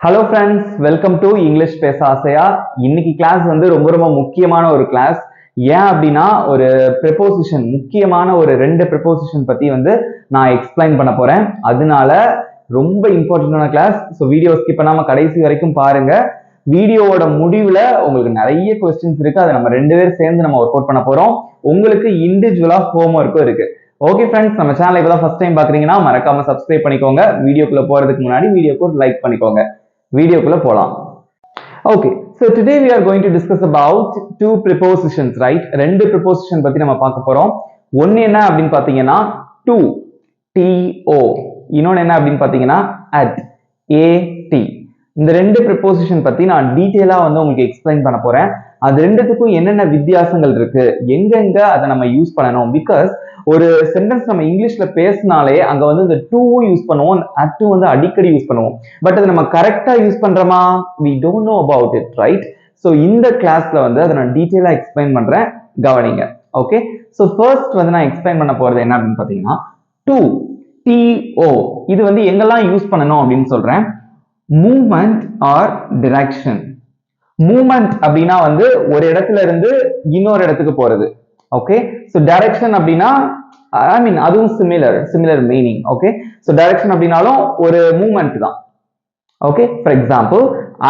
Hello friends, welcome to English பேச ஆசையா. இன்னைக்கு கிளாஸ் வந்து ரொம்ப ரொம்ப முக்கியமான ஒரு கிளாஸ். ஏன் அப்படின்னா ஒரு ப்ரிப்போசிஷன், முக்கியமான ஒரு 2 ப்ரிப்போசிஷன் பத்தி வந்து நான் எக்ஸ்பிளைன் பண்ண போறேன். அதனால ரொம்ப இம்பார்ட்டன்டான கிளாஸ். ஸோ வீடியோ ஸ்கிப் பண்ணாம கடைசி வரைக்கும் பாருங்க. வீடியோவோட முடிவுல உங்களுக்கு நிறைய கொஸ்டின்ஸ் இருக்கு. அதை நம்ம 2 பேரும் சேர்ந்து நம்ம ஒர்க் அவுட் பண்ண போறோம். உங்களுக்கு இண்டிவிஜுவலா ஹோம் ஒர்க்கும் இருக்கு. ஓகே ஃப்ரெண்ட்ஸ், நம்ம சேனலை இப்பதான் ஃபர்ஸ்ட் டைம் பாக்குறீங்கன்னா மறக்காம சப்ஸ்கிரைப் பண்ணிக்கோங்க. வீடியோக்குள்ள போறதுக்கு முன்னாடி வீடியோக்கு ஒரு லைக் பண்ணிக்கோங்க. வீடியோக்குள்ள போலாம். Okay, so today we are going to discuss about two prepositions, right? ரெண்டு preposition பத்தி நம்ம பார்க்க போறோம். ஒன்னு என்ன அப்படின்னு பாத்தீங்கன்னா to, to. இன்னொன்னு என்ன அப்படின்னு பாத்தீங்கன்னா at, at. இந்த ரெண்டு preposition பத்தி நான் டீடைலா வந்து உங்களுக்கு எக்ஸ்பிளைன் பண்ண போறேன். அது ரெண்டுத்துக்கும் என்னென்ன வித்தியாசங்கள் இருக்கு, எங்கெங்க அதை நம்ம யூஸ் பண்ணணும். பிகாஸ் ஒரு சென்டென்ஸ் நம்ம இங்கிலீஷ்ல பேசினாலே அங்க வந்து இந்த டூவும் யூஸ் பண்ணுவோம், அட்டும் வந்து அடிக்கடி யூஸ் பண்ணுவோம். பட் அது நம்ம கரெக்டா யூஸ் பண்றோமா, we don't know about it, right? So இந்த கிளாஸ்ல வந்து அதை நான் டீடைலா எக்ஸ்பிளைன் பண்றேன், கவனிங்க. ஓகே, ஸோ ஃபர்ஸ்ட் வந்து நான் எக்ஸ்பிளைன் பண்ண போறது என்ன அப்படின்னு பாத்தீங்கன்னா to, to. இது வந்து எங்கெல்லாம் யூஸ் பண்ணணும் அப்படின்னு சொல்றேன். Movement R direction. மூவ்மெண்ட் அப்படின்னா வந்து ஒரு இடத்துல இருந்து இன்னொரு இடத்துக்கு போறது. ஓகே, ஸோ டைரக்ஷன் அப்படின்னா ஐ மீன் அதுவும் similar meaning. Okay, so direction அப்படின்னாலும் ஒரு மூவ்மெண்ட் தான். Okay, for example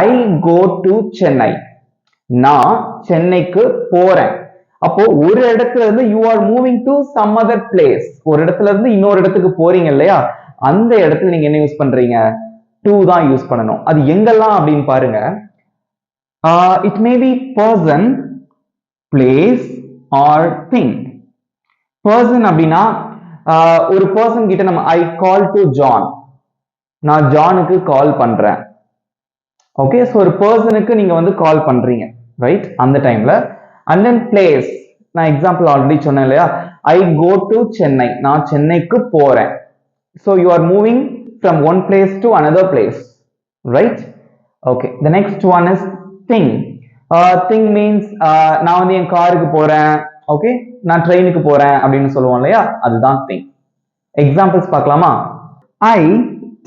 I go to Chennai. நான் சென்னைக்கு போறேன். அப்போ ஒரு இடத்துல இருந்து you are moving to some other place. ஒரு இடத்துல இருந்து இன்னொரு இடத்துக்கு போறீங்க இல்லையா, அந்த இடத்துல நீங்க என்ன யூஸ் பண்றீங்க, டு தான் யூஸ் பண்ணணும். அது எங்கெல்லாம் அப்படின்னு பாருங்க. It may be person, place or thing. Person அப்படின்னா ஒரு பர்சன் கிட்ட நம்ம ஐ கால் டு ஜான், நான் ஜானுக்கு கால் பண்றேன். ஓகே, ஸோ ஒரு பர்சனுக்கு நீங்க வந்து கால் பண்றீங்க, ரைட், அந்த டைம்ல. அண்ட் தென் பிளேஸ், நான் எக்ஸாம்பிள் ஆல்ரெடி சொன்னேன் இல்லையா, ஐ கோ டு சென்னை, நான் சென்னைக்கு போறேன். So you are moving from one place to another place, right? Okay, the next one is thing. Thing means நான் வந்து என் காருக்கு போறேன், ஓகே, நான் ட்ரெயினுக்கு போறேன் அப்படின்னு சொல்லுவோம் இல்லையா, அதுதான் திங். எக்ஸாம்பிள்ஸ் பார்க்கலாமா? I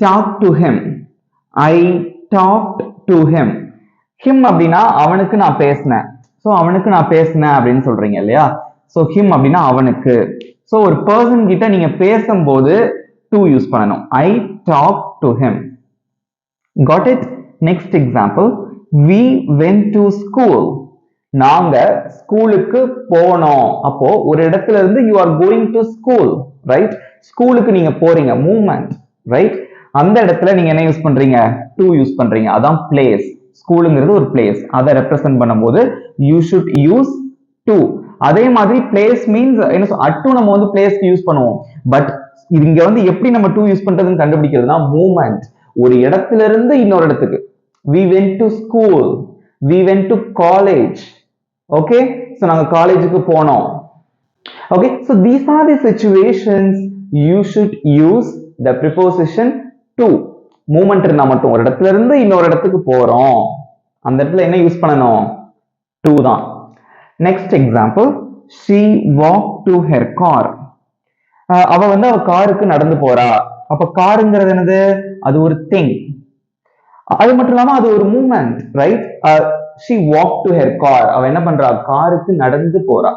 talk to him, I talked to him. Him அப்படின்னா அவனுக்கு நான் பேசினேன். ஸோ அவனுக்கு நான் பேசினேன் அப்படின்னு சொல்றீங்க இல்லையா, ஸோ ஹிம் அப்படின்னா அவனுக்கு. ஸோ ஒரு பர்சன் கிட்ட நீங்க பேசும்போது டு யூஸ் பண்ணணும். I talk to him. Got it? Next example, we went to school. நாங்க ஸ்கூலுக்கு போனோம். அப்போ ஒரு இடத்துல இருந்து you are going to school, right? ஸ்கூலுக்கு நீங்க போறீங்க, மூவ்மெண்ட், ரைட்? அந்த இடத்துல நீங்க என்ன யூஸ் பண்றீங்க, to யூஸ் பண்றீங்க. அதான் பிளேஸ். ஸ்கூலுங்கிறது ஒரு பிளேஸ், அதை ரெப்ரசென்ட் பண்ணும்போது you should use to. அதே மாதிரி பிளேஸ் மீன்ஸ் என்ன, அட்டு நம்ம வந்து பிளேஸ்க்கு யூஸ் பண்ணுவோம். பட் இங்க வந்து எப்படி நம்ம to யூஸ் பண்றதுன்னு கண்டுபிடிக்கிறதுனா மூவ்மெண்ட், ஒரு இடத்துல இருந்து இன்னொரு இடத்துக்கு. We went to school, we went to college. Okay, so நாங்க காலேஜுக்கு போனோம். Okay, so these are the situations you should use the preposition to. Movement இருந்தா மட்டும், ஒரு இடத்துல இருந்து இன்னொரு இடத்துக்கு போறோம், அந்த இடத்துல என்ன யூஸ் பண்ணணும், to தான். Next example, she walked to her car. அவ வந்து அவ காருக்கு நடந்து போறா. அப்ப காருங்கிறது என்னது, அது ஒரு திங். அது மட்டும் இல்லாம அது ஒரு movement, right? she walked to her car. அவ என்ன பண்றா, காருக்கு நடந்து போறா.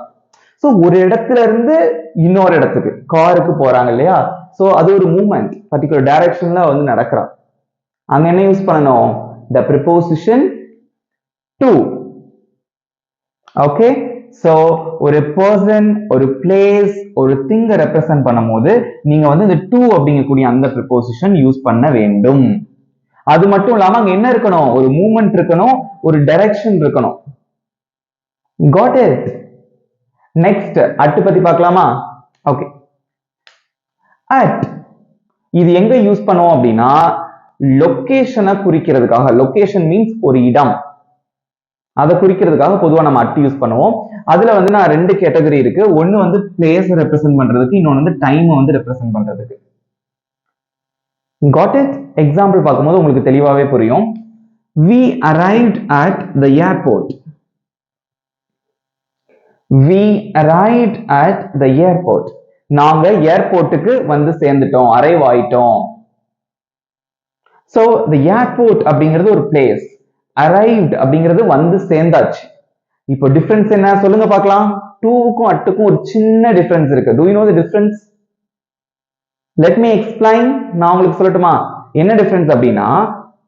சோ ஒரு இடத்துல இருந்து இன்னொரு இடத்துக்கு காருக்கு போறாங்க இல்லையா, சோ அது ஒரு மூவ்மெண்ட், பர்டிகுலர் டைரக்ஷன்ல வந்து நடக்கிறா. அங்க என்ன யூஸ் பண்ணணும், the preposition to. Okay, so ஒரு பர்சன், ஒரு பிளேஸ், ஒரு திங்கை ரெப்ரசென்ட் பண்ணும்போது நீங்க வந்து இந்த to அப்படிங்கக்கூடிய அந்த preposition யூஸ் பண்ண வேண்டும். அது மட்டும் இல்லாம அங்க என்ன இருக்கணும், ஒரு மூவ்மெண்ட் இருக்கணும், ஒரு டைரக்ஷன் இருக்கணும். Got it? நெக்ஸ்ட் at பத்தி பார்க்கலாமா? ஓகே, at இது எங்க யூஸ் பண்ணுவோம் அப்படின்னா லொகேஷனை குறிக்கிறதுக்காக. லொகேஷன் மீன்ஸ் ஒரு இடம், அதை குறிக்கிறதுக்காக பொதுவா நம்ம at யூஸ் பண்ணுவோம். அதுல வந்து நான் 2 கேட்டகரி இருக்கு. ஒன்னு வந்து பிளேஸ் ரெப்ரசென்ட் பண்றதுக்கு, இன்னொன்னு வந்து டைம் வந்து ரெப்ரசென்ட் பண்றதுக்கு. Got it? எக்ஸாம்பிள் பார்க்கும்போது உங்களுக்கு தெளிவாவே புரியும். We arrived at the airport. We arrived at the airport. நாங்க ஏர்போர்ட்டுக்கு வந்து சேர்ந்துட்டோம், அரைவ் ஆயிட்டோம். ஸோ the airport அப்படிங்கிறது ஒரு பிளேஸ், arrived அப்படிங்கிறது வந்து சேர்ந்தாச்சு. இப்போ டிஃபரன்ஸ் என்ன சொல்லுங்க பார்க்கலாம். டூவுக்கும் அட்டுக்கும் ஒரு சின்ன டிஃபரன்ஸ் இருக்கு. do you know the difference? let me explain. நான் உங்களுக்கு சொல்லட்டுமா என்ன டிஃபரன்ஸ் அப்படின்னா,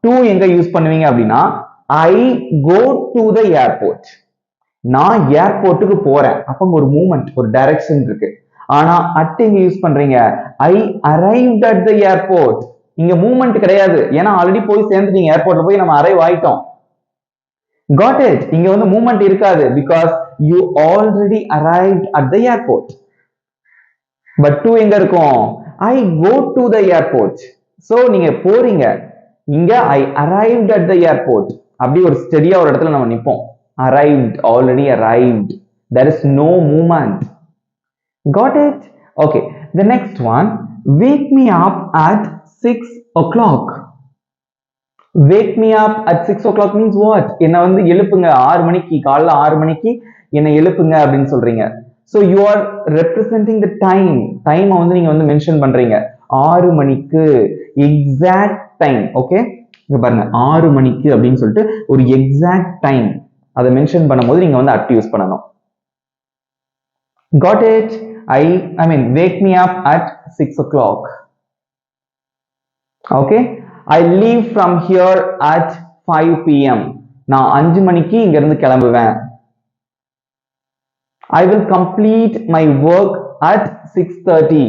டூ எங்க யூஸ் பண்ணுவீங்க அப்படின்னா, I go to the airport. நான் ஏர்போர்ட்டுக்கு போறேன், அப்ப ஒரு மூவ்மெண்ட், ஒரு டைரக்ஷன் இருக்கு. ஆனா அட் எங்க யூஸ் பண்றீங்க, I arrived at the airport. இங்க மூவ்மெண்ட் கிடையாது, ஏன்னா ஆல்ரெடி போய் சேர்ந்துட்டீங்க, ஏர்போர்ட்ல போய் நம்ம அரைவ் ஆயிட்டோம். got it? இங்க வந்து மூவ்மெண்ட் இருக்காது, because you already arrived at the airport. but to எங்க இருக்கும், I go to the airport. so நீங்க போறீங்க, இங்க I arrived at the airport. அப்படி ஒரு ஸ்டெடியா ஒரு இடத்துல நம்ம நிப்போம். arrived, already arrived. there is no movement. got it? okay, the next one, wake me up at 6 o'clock. wake me up at 6 o'clock means what? என்ன வந்து எழுப்புங்க 6 மணிக்கு, காலைல 6 மணிக்கு என்ன எழுப்புங்க அப்படின்னு சொல்றீங்க. so you are representing the time. Time வந்து நீங்க வந்து மென்ஷன் பண்றீங்க. 6 மணிக்கு exact time. okay, இங்க பாருங்க 6 மணிக்கு அப்படின்னு சொல்லிட்டு ஒரு exact time அதை மென்ஷன் பண்ணும்போது நீங்க வந்து at யூஸ் பண்ணணும். got it? I mean wake me up at 6 o'clock. okay, I leave from here at 5 p.m. நான் 5 மணிக்கு இங்க இருந்து கிளம்புவேன். I will complete my work at 6:30.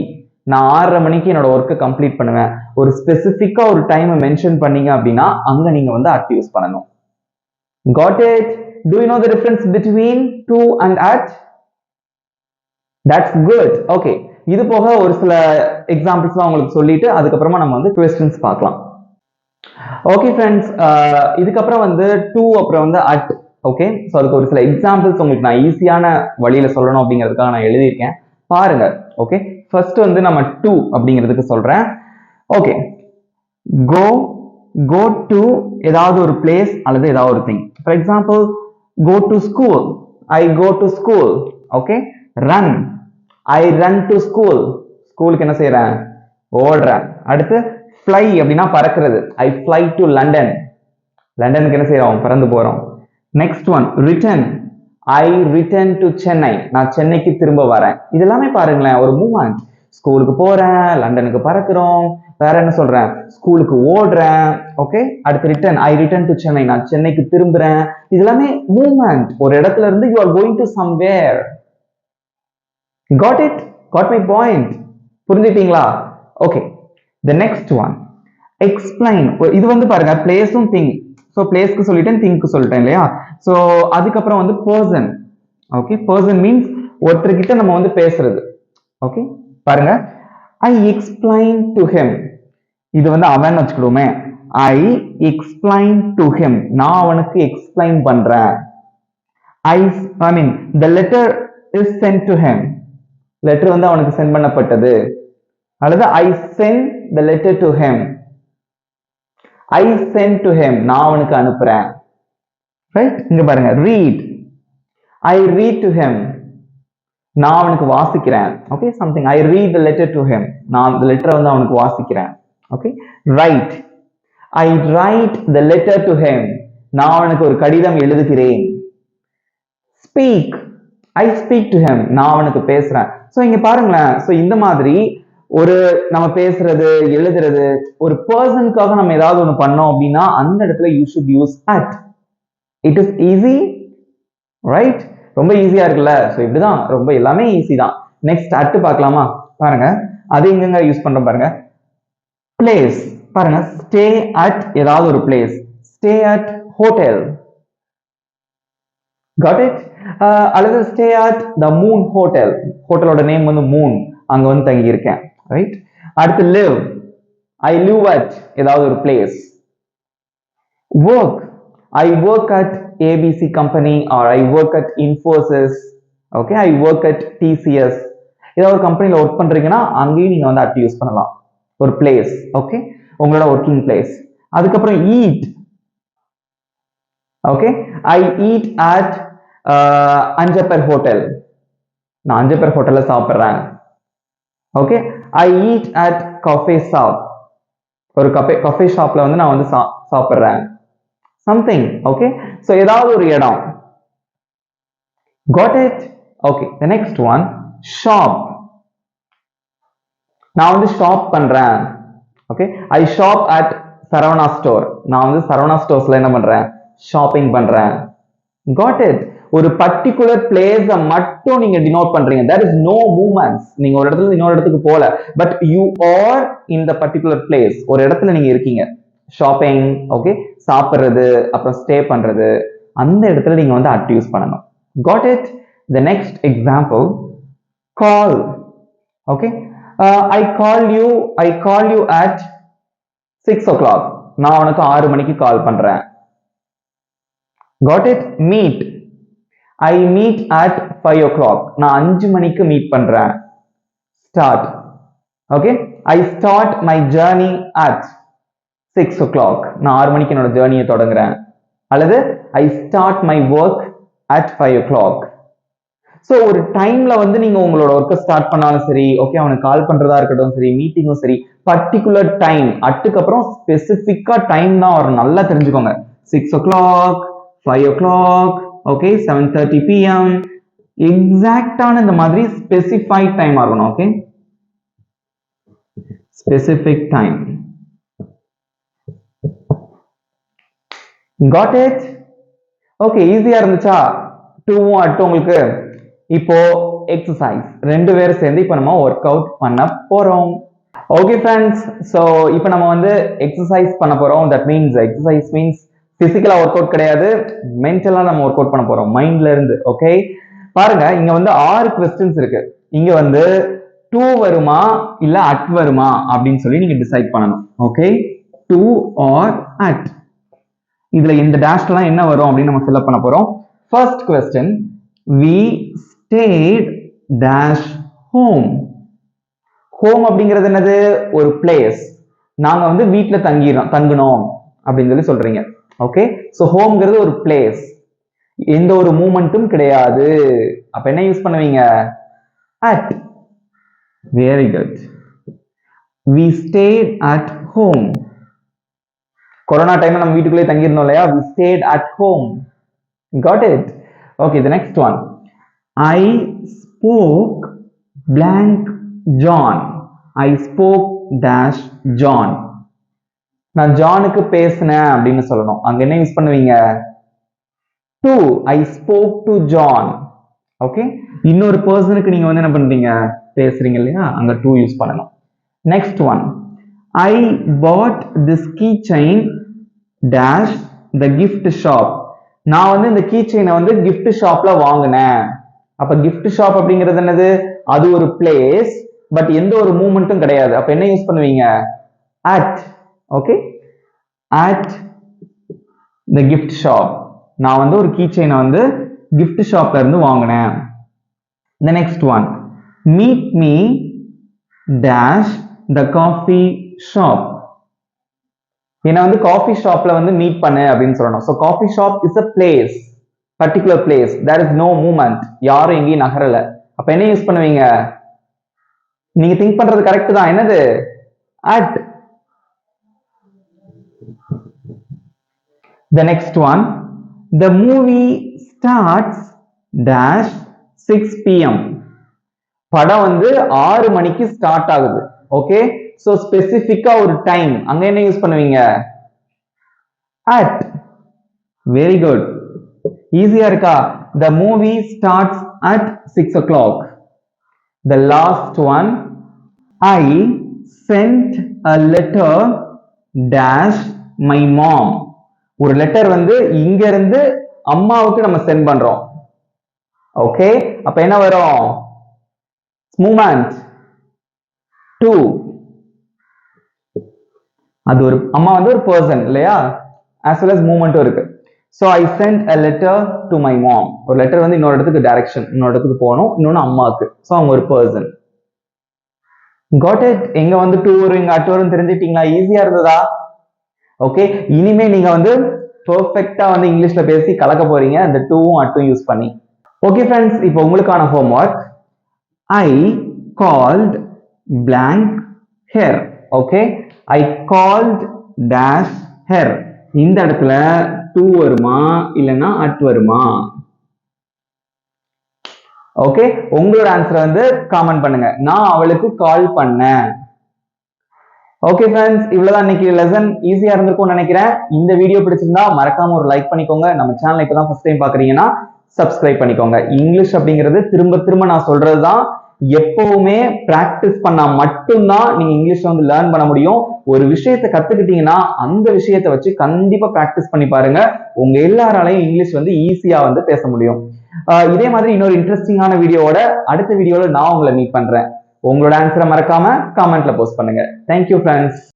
நான் 6:30 மணிக்கு என்னோட ஒர்க்கை கம்ப்ளீட் பண்ணுவேன். ஒரு ஸ்பெசிஃபிக்கா ஒரு டைமை மென்ஷன் பண்ணீங்க அப்படின்னா அங்க நீங்க வந்து at யூஸ் பண்ணணும். got it? do you know the difference between to and at? that's good. okay, இது போக ஒரு சில எக்ஸாம்பிள்ஸ்லாம் உங்களுக்கு சொல்லிட்டு அதுக்கப்புறமா நம்ம வந்து क्वेश्चंस பார்க்கலாம். ஓகே ஃப்ரெண்ட்ஸ், இதுக்கப்புறம் வந்து டூ அப்புறம் வந்து at. ஓகே, ஸோ அதுக்கு ஒரு சில எக்ஸாம்பிள்ஸ் உங்களுக்கு நான் ஈஸியான வழியில சொல்லணும் அப்படிங்கிறதுக்காக நான் எழுதியிருக்கேன், பாருங்க. ஓகே, ஃபர்ஸ்ட் வந்து நம்ம டூ அப்படிங்கிறதுக்கு சொல்றேன். ஓகே, go to ஏதாவது ஒரு பிளேஸ் அல்லது ஏதாவது ஒரு thing. For example, go to school. I go to school. Okay, run. I run to school. ஸ்கூலுக்கு என்ன செய்யறேன், ஓடுறேன். அடுத்து fly அப்படின்னா பறக்கிறது. I fly to London. லண்டனுக்கு என்ன செய்யறோம், பறந்து போறோம். Next one, return. I return to Chennai. நான் சென்னைக்கு திரும்ப வரேன். இதெல்லாமே பாருங்களேன் ஒரு மூவ்மெண்ட். ஸ்கூலுக்கு போறேன், லண்டனுக்கு பறக்கிறோம், வேற என்ன சொல்றேன், ஸ்கூலுக்கு ஓடுறேன். ஓகே, அடுத்து return. I return to Chennai. நான் சென்னைக்கு திரும்புறேன். இதெல்லாமே மூவ்மெண்ட். ஒரு இடத்துல இருந்து you are going to somewhere. got it? got my point? புரிஞ்சுட்டீங்களா? Okay, the next one, explain. இது வந்து பாருங்க பிளேஸும் திங். ஸோ பிளேஸ்க்கு சொல்லிட்டேன், திங்க்கு சொல்லிட்டேன் இல்லையா? ஸோ அதுக்கப்புறம் வந்து பர்சன். ஓகே, பர்சன் மீன்ஸ் ஒருத்தர்கிட்ட நம்ம வந்து பேசுறது. ஓகே, பாருங்க, I explain to him. இது வந்து அவன் வச்சுக்கிடுவோமே, I explain to him. நான் அவனுக்கு எக்ஸ்பிளைன் பண்றேன். I mean the letter is sent to him. Letter வந்து அவனுக்கு சென்ட் பண்ணப்பட்டது. அல்லது I send the letter to him. I send to him. நான் அவனுக்கு அனுப்புறேன். ரைட், இங்க பாருங்க, read. I read to him. நான் அவனுக்கு வாசிக்கிறேன். Okay, something. I read the letter to him. நான் அந்த லெட்டரை வந்து அவனுக்கு வாசிக்கிறேன். Okay, write. I write the letter to him. நான் அவனுக்கு ஒரு கடிதம் எழுதுகிறேன். speak. I speak to him. நான் அவனுக்கு பேசுறேன். சோ இங்க பாருங்களேன், சோ இந்த மாதிரி ஒரு நம்ம பேசுறது, எழுதுறது, ஒரு பர்சனுக்காக நம்ம ஏதாவது ஒண்ணு பண்ணோம் அப்படின்னா அந்த இடத்துல you should use at. it is easy, right? ரொம்ப ஈஸியா இருக்குல்ல? சோ இப்படிதான், ரொம்ப எல்லாமே ஈஸி தான். நெக்ஸ்ட் at பார்க்கலாமா? பாருங்க, அது எங்கங்க யூஸ் பண்றோம் பாருங்க. பிளேஸ் பாருங்க, stay at ஏதாவது ஒரு place. stay at hotel. got it? அல்லது stay at the moon hotel. ஹோட்டலோட நேம் வந்து மூன், அங்க வந்து தங்கி இருக்கேன். ரைட், அடுத்து live. I live at ஏதாவது ஒரு place. work. I work at ABC company or I work at Infosys. okay, I work at TCS. ஏதாவது ஒரு கம்பெனில ஒர்க் பண்றீங்கன்னா அங்கேயும் நீங்க வந்து at யூஸ் பண்ணலாம், ஒரு பிளேஸ். ஓகே, உங்களோட ஒர்க்கிங் பிளேஸ். அதுக்கப்புறம் eat. Okay, I eat at Anjappar hotel. நான் அஞ்சப்பர் ஹோட்டல்ல சாப்பிடுறேன். Okay, I eat at coffee shop. ஒரு கஃபே ஷாப்ல வந்து நான் வந்து சாப்பிடுறேன். சம்திங். ஓகே, ஸோ ஏதாவது ஒரு இடம். Got it? Okay, the next one, shop. நான் வந்து ஷாப் பண்றேன். Okay, I shop at Saravana store. நான் வந்து சரவணா ஸ்டோர்ஸ்ல என்ன பண்றேன்? ஷாப்பிங் பண்றேன். Got it? ஒரு பர்டிகுலர் பிளேஸ மட்டும் நீங்க டினோட் பண்றீங்க. there is no movements. நீங்க ஒரு இடத்துல இன்னொரு இடத்துக்கு போல, but you are in the particular place. ஒரு இடத்துல நீங்க இருக்கீங்க. ஷாப்பிங், ஓகே, சாப்பிடுறது, அப்புறம் ஸ்டே பண்றது, அந்த இடத்துல நீங்க வந்து at யூஸ் பண்ணணும். Got it? The next example, call. Okay, I call you at 6 o'clock. நான் உனக்கு 6 மணிக்கு கால் பண்றேன். Got it? Meet. I meet at 5 o'clock. நான் 5 மணிக்கு மீட் பண்றேன். Start. Okay, I start my journey at 6 o'clock. நான் 6 மணிக்கு என்னோட ஜேர்னியை தொடங்குறேன். அல்லது I start my work at 5 o'clock. So ஒரு டைம்ல வந்து நீங்க உங்களோட ஒர்க்கை ஸ்டார்ட் பண்ணாலும் சரி, ஓகே, அவனுக்கு கால் பண்றதா இருக்கட்டும் சரி, மீட்டிங்கும் சரி, பர்டிகுலர் டைம், அதுக்கு அப்புறம் ஸ்பெசிஃபிக்கா டைம் தான் வரும். நல்லா தெரிஞ்சுக்கோங்க. 6 o'clock, 5 o'clock, ஓகே, 7:30 PM, எக்ஸாக்டான இந்த மாதிரி ஸ்பெசிஃபைட் டைம் ஆகணும். Okay, specific time. Got it? Okay, ஈஸியா இருந்துச்சா? 2 அட் உங்களுக்கு. இப்போ எக்ஸசைஸ் 2 பேரும் சேர்ந்து இப்போ நம்ம ஒர்க் அவுட் பண்ண போறோம். ஓகே ஃப்ரெண்ட்ஸ், ஸோ இப்போ நம்ம வந்து எக்ஸசைஸ் பண்ண போறோம். தட் மீன்ஸ் எக்ஸசைஸ் மீன்ஸ் பிசிக்கலா ஒர்க் அவுட் கிடையாது, மென்டலா நம்ம ஒர்க் அவுட் பண்ண போறோம், மைண்ட்ல இருந்து. ஓகே, பாருங்க, இங்க வந்து 6 கொஸ்டின்ஸ் இருக்கு. இங்க வந்து டு வருமா இல்ல அட் வருமா அப்படின்னு சொல்லி நீங்க டிசைட் பண்ணணும். Okay, to or at. இதுல இந்த டேஷ்லாம் என்ன வரும் அப்படின்னு நம்ம ஃபில் அப் பண்ண போறோம். First question, we stayed dash home. Home அப்படிங்கிறது என்னது? ஒரு பிளேஸ். நாங்க வந்து வீட்டுல தங்கினோம் அப்படின்னு சொல்லி சொல்றீங்க. ஓகே, சோ ஹோம்ங்கிறது ஒரு பிளேஸ், எந்த ஒரு மூமெண்ட்டும் கிடையாது. அப்ப என்ன யூஸ் பண்ணுவீங்க? at. Very good. We stayed at home. Corona டைம்ல நம்ம வீட்டுக்குள்ளே தங்கியிருந்தோம் இல்லையா? we stayed at home. Got it? Okay, the next one, I spoke blank John. I spoke dash John. நான் ஜானுக்கு பேசினேன் அப்படின்னு சொல்லணும். அங்க என்ன யூஸ் பண்ணுவீங்க? to. I spoke to John. Okay, இன்னொரு பர்சனுக்கு நீங்க வந்து என்ன பண்றீங்க? பேசுறீங்க இல்லையா? அங்க to யூஸ் பண்ணணும். Next one, I bought this keychain dash the gift shop. நான் வந்து இந்த கீ செயினை வந்து gift ஷாப்ல வாங்கினேன். அப்ப gift ஷாப் அப்படிங்கிறது என்னது? அது ஒரு பிளேஸ், பட் எந்த ஒரு மூவ்மெண்ட்டும் கிடையாது. அப்ப என்ன யூஸ் பண்ணுவீங்க? at. Okay, at the gift shop. நான் வந்து ஒரு கீ செயினை வந்து gift ஷாப்ல இருந்து வாங்கினேன். the next one, meet me dash the coffee shop. என்ன வந்து காஃபி ஷாப்ல வந்து மீட் பண்ணு அப்படின்னு சொல்லணும். So coffee shop is a place, particular place. There is no movement, யாரும் எங்கேயும் நகரல. அப்ப என்ன யூஸ் பண்ணுவீங்க? நீங்க திங்க் பண்றது கரெக்ட் தான். என்னது? at. The next one, the movie starts dash 6 PM. படம் வந்து 6 மணிக்கு ஸ்டார்ட் ஆகுது. ஓகே, சோ ஸ்பெசிபிக்கா ஒரு டைம், அங்க என்ன யூஸ் பண்ணுவீங்க? at. Very good. ஈஸியா இருக்கா? The movie starts at 6 o'clock. The last one, I sent a letter dash my mom. ஒரு லெட்டர் வந்து இங்க இருந்து அம்மாவுக்கு நம்ம சென்ட் பண்றோம். ஓகே, அப்ப என்ன வரும்? Movement to. அது ஒரு அம்மா வந்து ஒரு பர்சன் இல்லையா? as well as மூமெண்ட்டும் இருக்கு. so I sent a letter to my mom. ஒரு லெட்டர் வந்து இன்னொரு இடத்துக்கு டைரக்ஷன், இன்னொரு இடத்துக்கு போகணும், இன்னொன்னு அம்மாவுக்கு. சோ அவங்க ஒரு பர்சன். got it? எங்க வந்து to வரும், இங்க at வரும் தெரிஞ்சிட்டீங்களா? ஈஸியா இருந்ததா? ஓகே, இனிமே நீங்க வந்து பெர்ஃபெக்ட்டா வந்து இங்கிலீஷ்ல பேசி கலக்க போறீங்க அந்த டூவும் அட்டும் யூஸ் பண்ணி. ஓகே ஃப்ரெண்ட்ஸ், இப்போ உங்களுக்கான homework, I called blank here. Okay, I called dash her. இந்த இடத்துல டு வருமா இல்லைன்னா அட் வருமா? ஓகே, உங்களோட ஆன்சரை வந்து காமெண்ட் பண்ணுங்க. நான் அவளுக்கு கால் பண்ணேன். ஓகே ஃப்ரெண்ட்ஸ், இவ்வளவுதான் இன்னைக்கு லெசன். ஈஸியா இருந்திருக்கும்னு நினைக்கிறேன். இந்த வீடியோ பிடிச்சிருந்தா மறக்காம ஒரு லைக் பண்ணிக்கோங்க. நம்ம சேனல் இப்பதான் ஃபர்ஸ்ட் டைம் பாக்குறீங்கன்னா சப்ஸ்கிரைப் பண்ணிக்கோங்க. இங்கிலீஷ் அப்படிங்கிறது திரும்ப திரும்ப நான் சொல்றதுதான், எப்பவுமே பிராக்டிஸ் பண்ணா மட்டும்தான் நீங்க இங்கிலீஷ் வந்து லேர்ன் பண்ண முடியும். ஒரு விஷயத்தை கத்துக்கிட்டீங்கன்னா அந்த விஷயத்தை வச்சு கண்டிப்பா பிராக்டிஸ் பண்ணி பாருங்க. உங்க எல்லாராலையும் இங்கிலீஷ் வந்து ஈஸியா வந்து பேச முடியும். இதே மாதிரி இன்னொரு இன்ட்ரெஸ்டிங்கான வீடியோவோட அடுத்த வீடியோல நான் உங்களை மீட் பண்றேன். உங்களோட ஆன்சரை மறக்காம கமெண்ட்ல போஸ்ட் பண்ணுங்க. Thank you friends.